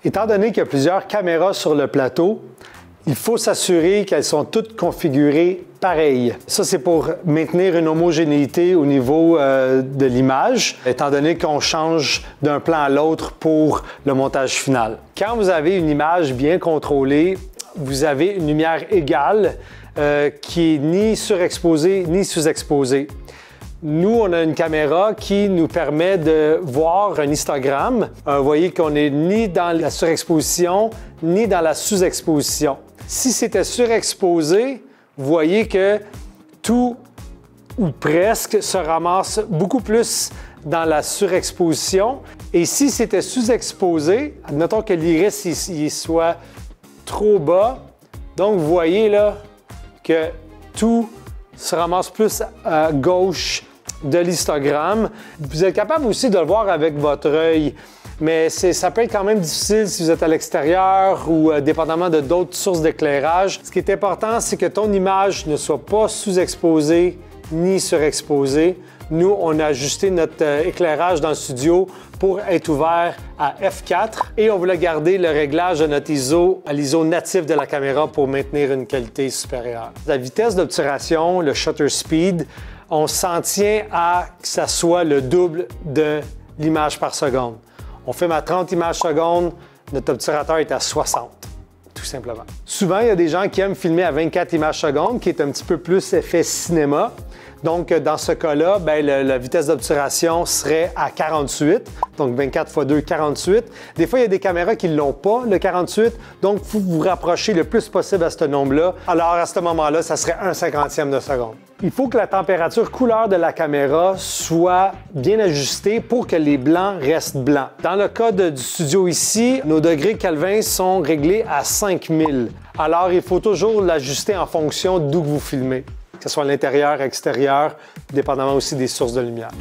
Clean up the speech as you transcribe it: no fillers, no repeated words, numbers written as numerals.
Étant donné qu'il y a plusieurs caméras sur le plateau, il faut s'assurer qu'elles sont toutes configurées pareilles. Ça, c'est pour maintenir une homogénéité au niveau de l'image, étant donné qu'on change d'un plan à l'autre pour le montage final. Quand vous avez une image bien contrôlée, vous avez une lumière égale qui est ni surexposée ni sous-exposée. Nous, on a une caméra qui nous permet de voir un histogramme. Vous voyez qu'on n'est ni dans la surexposition, ni dans la sous-exposition. Si c'était surexposé, vous voyez que tout ou presque se ramasse beaucoup plus dans la surexposition. Et si c'était sous-exposé, admettons que l'iris il soit trop bas, donc vous voyez là que tout se ramasse plus à gauche de l'histogramme. Vous êtes capable aussi de le voir avec votre œil, mais ça peut être quand même difficile si vous êtes à l'extérieur ou dépendamment de d'autres sources d'éclairage. Ce qui est important, c'est que ton image ne soit pas sous-exposée ni surexposée. Nous, on a ajusté notre éclairage dans le studio pour être ouvert à f4 et on voulait garder le réglage de notre ISO à l'ISO natif de la caméra pour maintenir une qualité supérieure. La vitesse d'obturation, le shutter speed, on s'en tient à que ça soit le double de l'image par seconde. On filme à 30 images secondes, notre obturateur est à 60. Tout simplement. Souvent, il y a des gens qui aiment filmer à 24 images secondes, qui est un petit peu plus effet cinéma. Donc, dans ce cas-là, la vitesse d'obturation serait à 48, donc 24 x 2, 48. Des fois, il y a des caméras qui ne l'ont pas, le 48, donc il faut vous rapprocher le plus possible à ce nombre-là. Alors, à ce moment-là, ça serait 1/50e de seconde. Il faut que la température couleur de la caméra soit bien ajustée pour que les blancs restent blancs. Dans le cas du studio ici, nos degrés Kelvin sont réglés à 5000. Alors, il faut toujours l'ajuster en fonction d'où vous filmez, que ce soit à l'intérieur, extérieur, dépendamment aussi des sources de lumière.